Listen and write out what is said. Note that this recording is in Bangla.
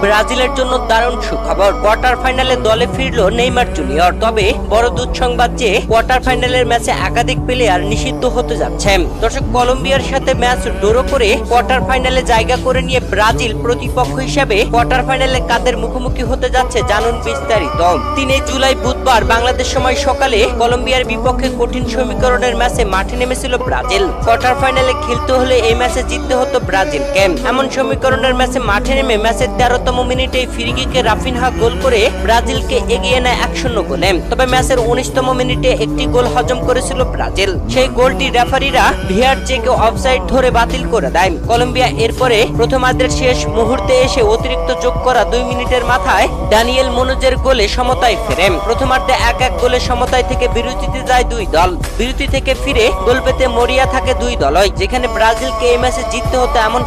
ব্রাজিলের জন্য দারুণ সুখবর, কোয়ার্টার ফাইনালে দলে ফিরল নেইমার জুনিয়র। তবে বড় দুঃসংবাদ যে কোয়ার্টার ফাইনালের ম্যাচে একাধিক প্লেয়ার নিষিদ্ধ হতে যাচ্ছে। দর্শক, কলম্বিয়ার সাথে ম্যাচ ড্র করে কোয়ার্টার ফাইনালে জায়গা করে নিয়ে ব্রাজিল প্রতিপক্ষ হিসেবে কোয়ার্টার ফাইনালে কাদের মুখোমুখি হতে যাচ্ছে জানুন বিস্তারিত। 3 জুলাই বুধবার বাংলাদেশ সময় সকালে কলম্বিয়ার বিপক্ষে কঠিন সমীকরণের ম্যাচে মাঠে নেমেছিল ব্রাজিল। কোয়ার্টার ফাইনালে খেলতে হলে এই ম্যাচে জিততে হতো ব্রাজিলকে। এমন সমীকরণের ম্যাচে মাঠে নেমে ম্যাচের 13তম মিনিটে ফ্রি কিকে রাফিনহা গোল করে ব্রাজিলকে এগিয়ে নেয় 1-0 গোলে। তবে ম্যাচের 19তম মিনিটে একটি গোল হজম করেছিল ব্রাজিল। সেই গোলটি রেফারিরা ভিআর চেকে অফসাইড ধরে বাতিল করে দেয়। কলম্বিয়া এরপরে প্রথমার্ধের শেষ মুহূর্তে এসে অতিরিক্ত যোগ করা 2 মিনিটের মাথায় ড্যানিয়েল মুনোজের গোলে সমতায় ফেরে। প্রথমার্ধে 1-1 গোলে সমতায় থেকে বিরতিতে যায় দুই দল। বিরতি থেকে ফিরে গোল পেতে মরিয়া থাকে দুই দলই, যেখানে ব্রাজিলকে এই ম্যাচে জিততে হতো এমন